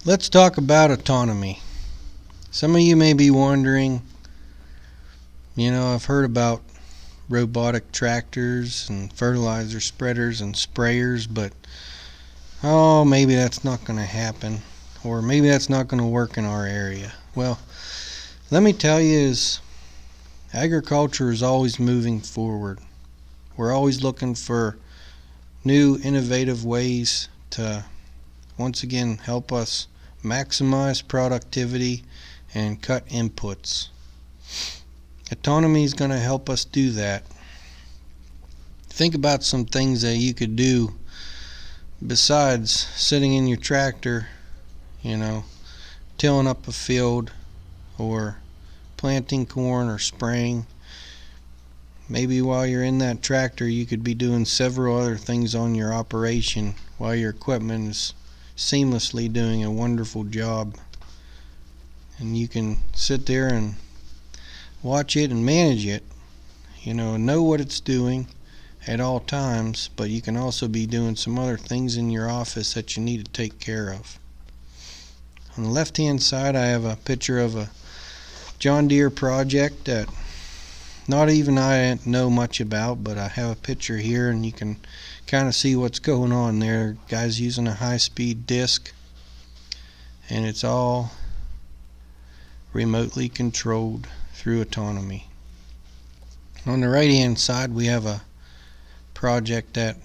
Let's talk about autonomy. Some of you may be wondering, I've heard about robotic tractors and fertilizer spreaders and sprayers, but maybe that's not going to happen, or maybe that's not going to work in our area. Well, let me tell you, agriculture is always moving forward. We're always looking for new, innovative ways to, once again, help us maximize productivity and cut inputs. Autonomy is going to help us do that. Think about some things that you could do besides sitting in your tractor, tilling up a field or planting corn or spraying. Maybe while you're in that tractor, you could be doing several other things on your operation while your equipment is seamlessly doing a wonderful job. And you can sit there and watch it and manage it, know what it's doing at all times, but you can also be doing some other things in your office that you need to take care of. On the left hand side, I have a picture of a John Deere project that not even I know much about, but I have a picture here and you can kind of see what's going on there. Guy's using a high-speed disc, and it's all remotely controlled through autonomy. On the right hand side, we have a project that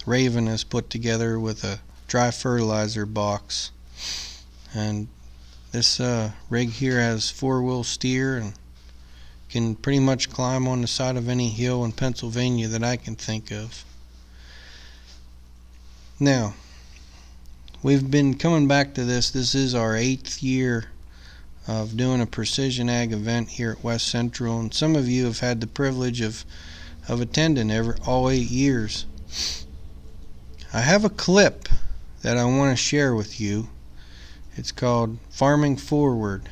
Raven has put together with a dry fertilizer box, and this rig here has 4-wheel steer and can pretty much climb on the side of any hill in Pennsylvania that I can think of. Now, we've been coming back to this. This is our 8th year of doing a precision ag event here at West Central, and some of you have had the privilege of attending all 8 years. I have a clip that I want to share with you. It's called Farming Forward,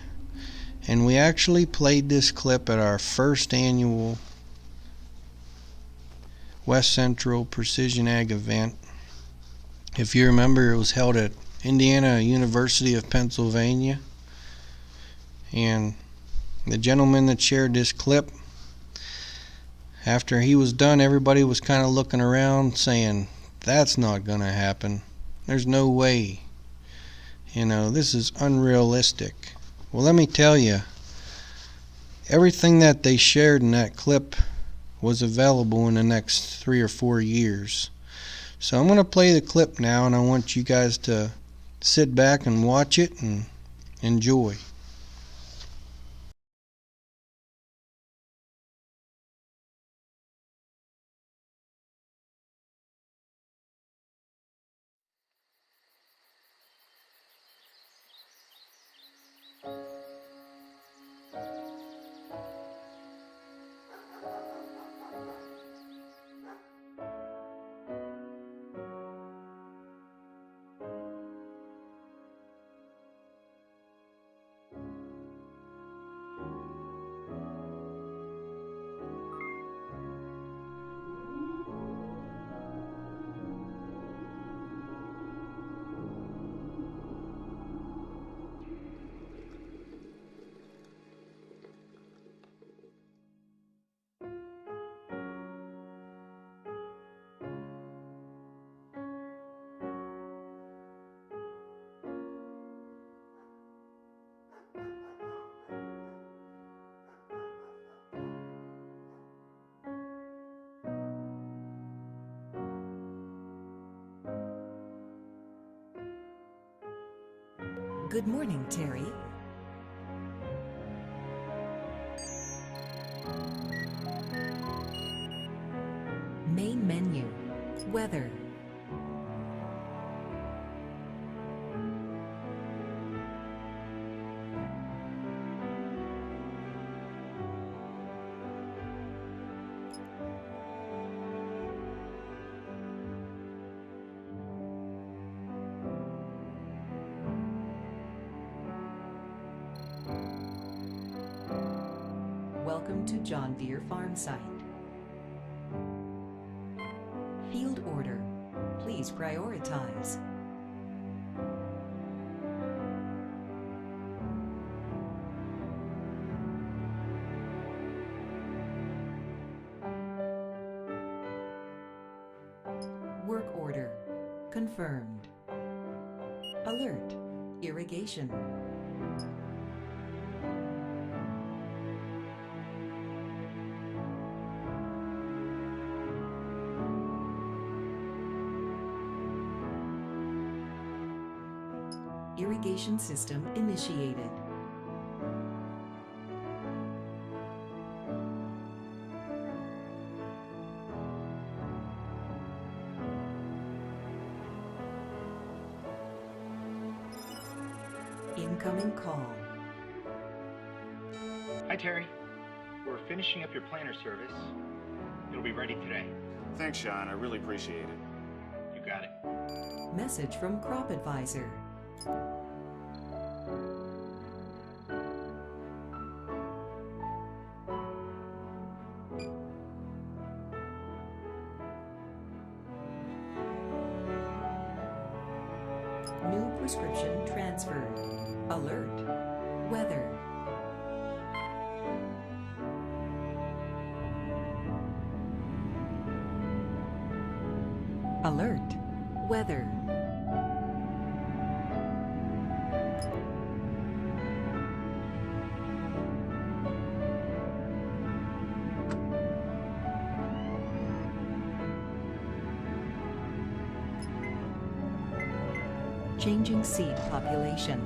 and we actually played this clip at our first annual West Central Precision Ag event. If you remember, it was held at Indiana University of Pennsylvania, and the gentleman that shared this clip, after he was done, everybody was kind of looking around saying, that's not going to happen. There's no way. This is unrealistic. Well, let me tell you, everything that they shared in that clip was available in the next 3 or 4 years. So I'm going to play the clip now, and I want you guys to sit back and watch it and enjoy. Good morning, Terry. Main menu. Weather. Welcome to John Deere farm site. Field order. Please prioritize. confirmed. Alert, irrigation. Irrigation system initiated. Incoming call. Hi, Terry. We're finishing up your planter service. It'll be ready today. Thanks, Sean. I really appreciate it. You got it. Message from Crop Advisor. New prescription transferred. Alert. Weather. Alert. Weather. Changing seed population.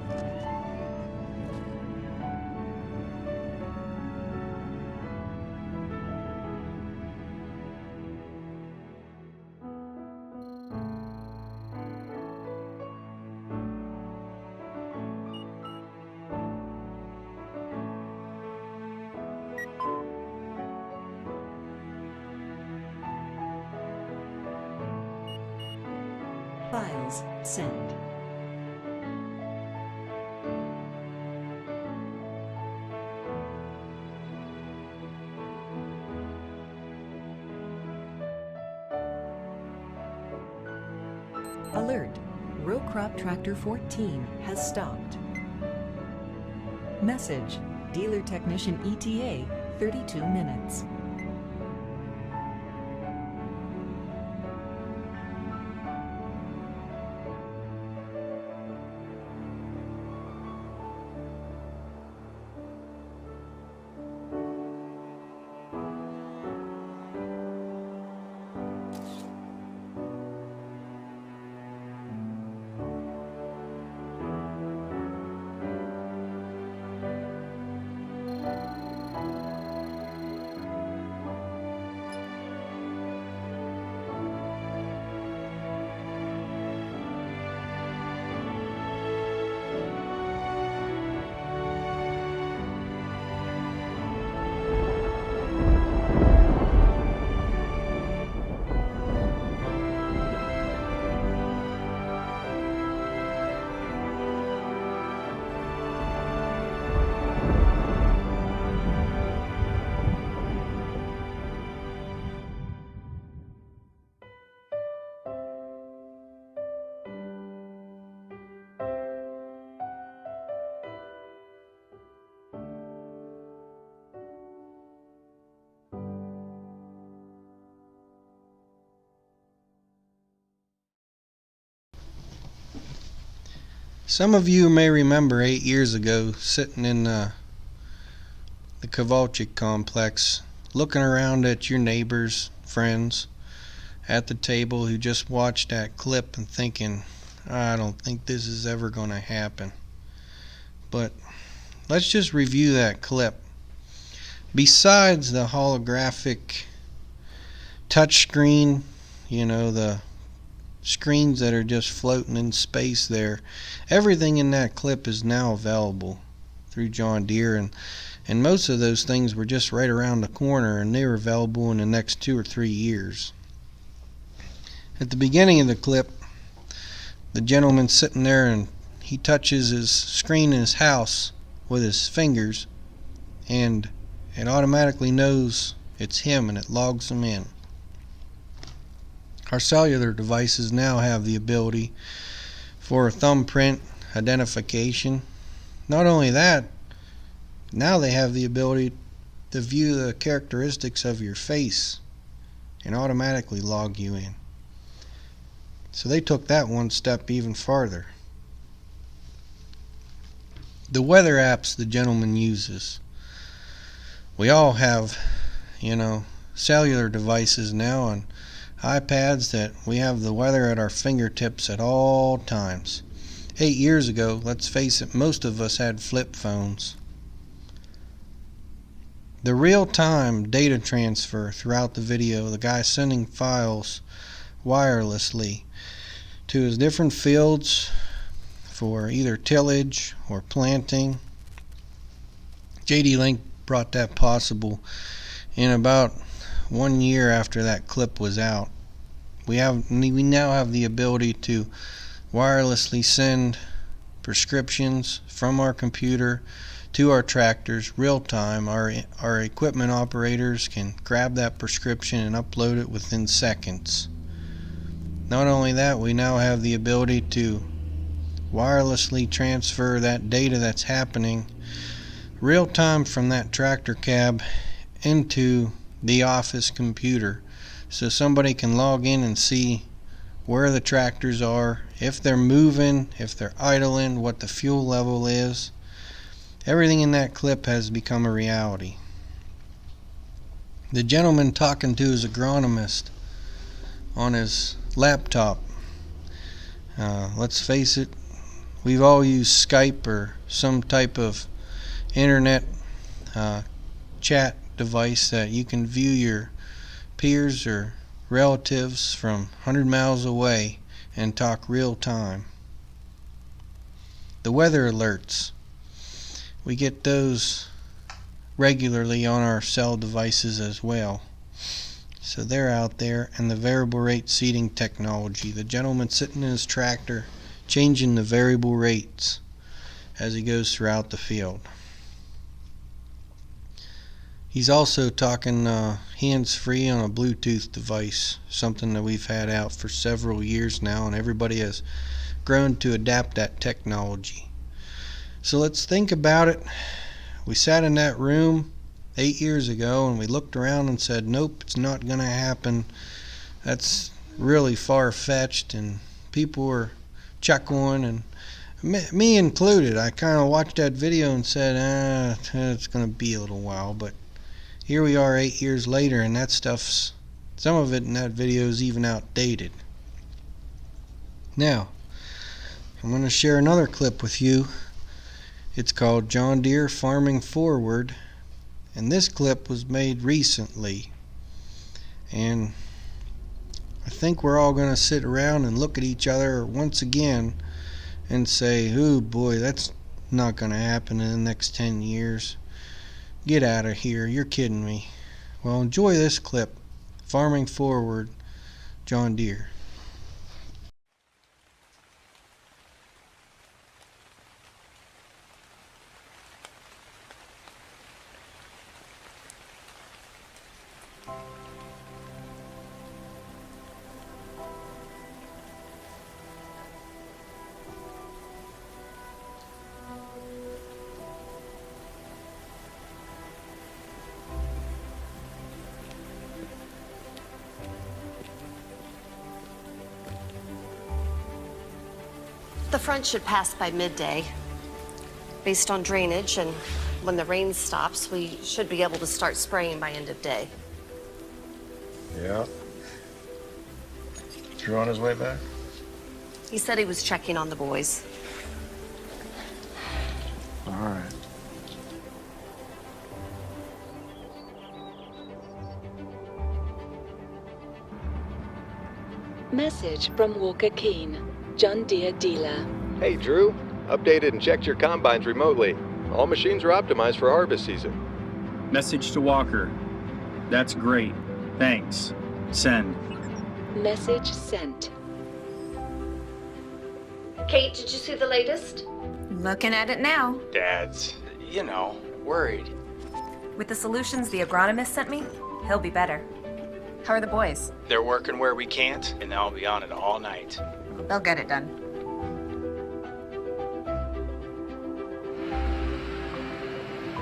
Files sent. Alert! Row crop tractor 14 has stopped. Message: dealer technician ETA 32 minutes. Some of you may remember 8 years ago sitting in the Kovalchik complex looking around at your neighbors, friends at the table who just watched that clip and thinking, I don't think this is ever going to happen. But let's just review that clip. Besides the holographic touchscreen, the screens that are just floating in space there, everything in that clip is now available through John Deere, and most of those things were just right around the corner, and they were available in the next 2 or 3 years. At the beginning of the clip, the gentleman's sitting there and he touches his screen in his house with his fingers, and it automatically knows it's him and it logs him in. Our cellular devices now have the ability for thumbprint identification. Not only that, now they have the ability to view the characteristics of your face and automatically log you in. So they took that one step even farther. The weather apps the gentleman uses. We all have, cellular devices now on iPads that we have the weather at our fingertips at all times. 8 years ago, let's face it, most of us had flip phones. The real-time data transfer throughout the video, the guy sending files wirelessly to his different fields for either tillage or planting. JD Link brought that possible in about 1 year after that clip was out. We now have the ability to wirelessly send prescriptions from our computer to our tractors real time. Our equipment operators can grab that prescription and upload it within seconds. Not only that, we now have the ability to wirelessly transfer that data that's happening real time from that tractor cab into the office computer, so somebody can log in and see where the tractors are, if they're moving, if they're idling, what the fuel level is. Everything in that clip has become a reality. The gentleman talking to his agronomist on his laptop. Let's face it, we've all used Skype or some type of internet chat device that you can view your peers or relatives from 100 miles away and talk real time. The weather alerts, we get those regularly on our cell devices as well. So they're out there. And the variable rate seeding technology, the gentleman sitting in his tractor changing the variable rates as he goes throughout the field. He's also talking hands-free on a Bluetooth device, something that we've had out for several years now, and everybody has grown to adapt that technology. So let's think about it. We sat in that room 8 years ago and we looked around and said, nope, it's not going to happen. That's really far-fetched, and people were chuckling, and me included. I kind of watched that video and said, it's going to be a little while, but here we are 8 years later, and that stuff's, some of it in that video is even outdated. Now, I'm going to share another clip with you. It's called John Deere Farming Forward, and this clip was made recently. And I think we're all going to sit around and look at each other once again and say, oh boy, that's not going to happen in the next 10 years. Get out of here, you're kidding me. Well, enjoy this clip. Farming Forward, John Deere. The front should pass by midday. Based on drainage and when the rain stops, we should be able to start spraying by end of day. Yeah. Drew on his way back? He said he was checking on the boys. All right. Message from Walker Keane, John Deere dealer. Hey Drew, updated and checked your combines remotely. All machines are optimized for harvest season. Message to Walker. That's great. Thanks. Send. Message sent. Kate, did you see the latest? Looking at it now. Dad's, worried. With the solutions the agronomist sent me, he'll be better. How are the boys? They're working where we can't, and they'll be on it all night. They'll get it done.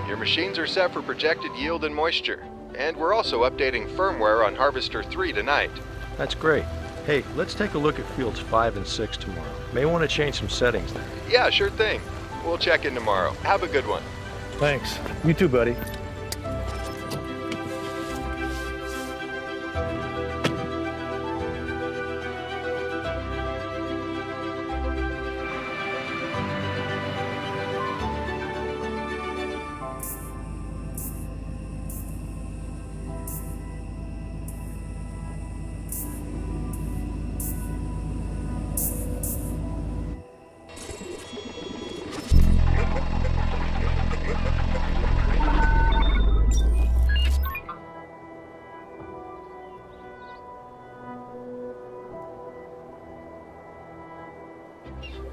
Your machines are set for projected yield and moisture. And we're also updating firmware on Harvester 3 tonight. That's great. Hey, let's take a look at fields 5 and 6 tomorrow. May want to change some settings there. Yeah, sure thing. We'll check in tomorrow. Have a good one. Thanks. You too, buddy.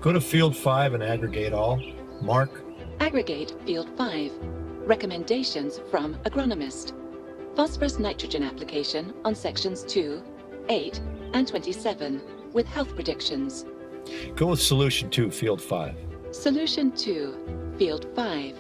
Go to field 5 and aggregate all. Mark. Aggregate field 5. Recommendations from agronomist. Phosphorus nitrogen application on sections 2, 8, and 27 with health predictions. Go with solution 2, field 5. Solution 2, field 5.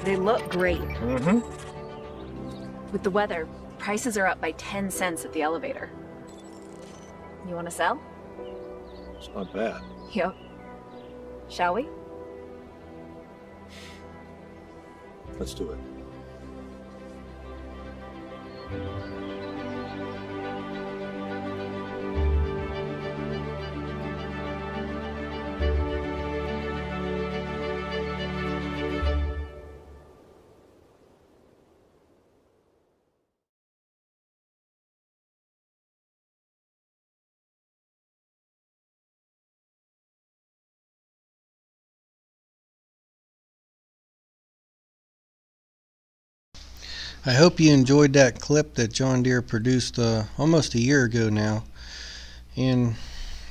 They look great. Mm-hmm. With the weather, prices are up by 10 cents at the elevator. You want to sell? It's not bad. Yep. Shall we? Let's do it. I hope you enjoyed that clip that John Deere produced almost a year ago now. And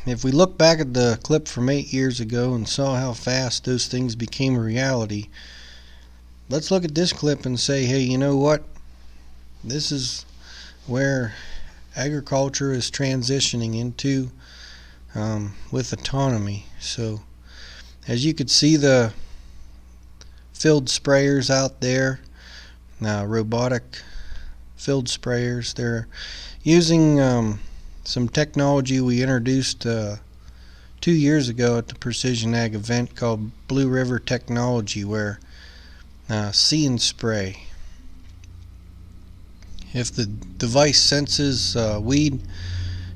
if we look back at the clip from 8 years ago and saw how fast those things became a reality, let's look at this clip and say, hey, you know what? This is where agriculture is transitioning into with autonomy. So as you could see, the field sprayers out there, robotic field sprayers, they're using some technology we introduced 2 years ago at the Precision Ag event called Blue River Technology, where see and spray. If the device senses weed,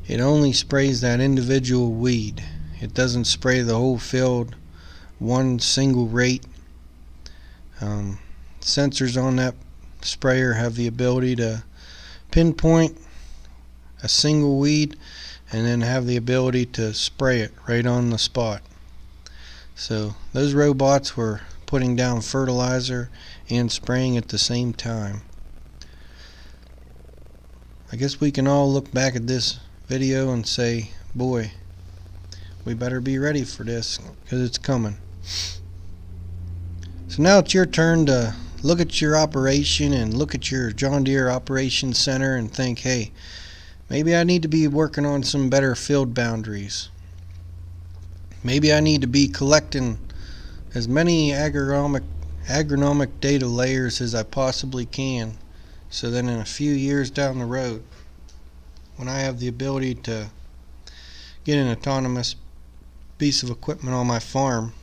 it only sprays that individual weed. It doesn't spray the whole field one single rate. Sensors on that sprayer have the ability to pinpoint a single weed and then have the ability to spray it right on the spot. So those robots were putting down fertilizer and spraying at the same time. I guess we can all look back at this video and say, boy, we better be ready for this because it's coming. So now it's your turn to look at your operation and look at your John Deere Operations Center and think, hey, maybe I need to be working on some better field boundaries. Maybe I need to be collecting as many agronomic data layers as I possibly can, so then in a few years down the road, when I have the ability to get an autonomous piece of equipment on my farm,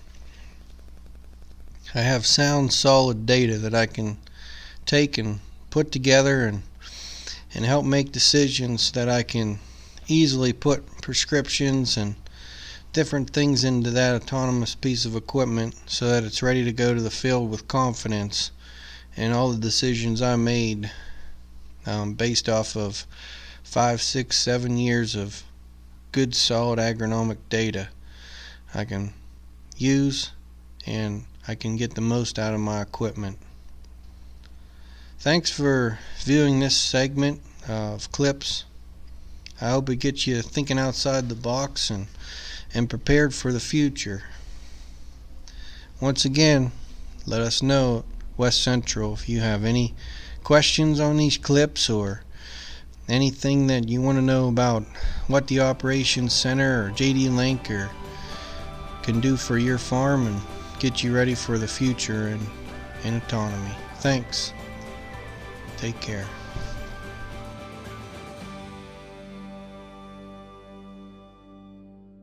I have sound, solid data that I can take and put together and help make decisions that I can easily put prescriptions and different things into that autonomous piece of equipment so that it's ready to go to the field with confidence. And all the decisions I made based off of 5, 6, 7 years of good, solid agronomic data I can use, and I can get the most out of my equipment. Thanks for viewing this segment of clips. I hope it gets you thinking outside the box and prepared for the future. Once again, let us know at West Central if you have any questions on these clips or anything that you want to know about what the Operations Center or JD Link can do for your farm and get you ready for the future and autonomy. Thanks. Take care.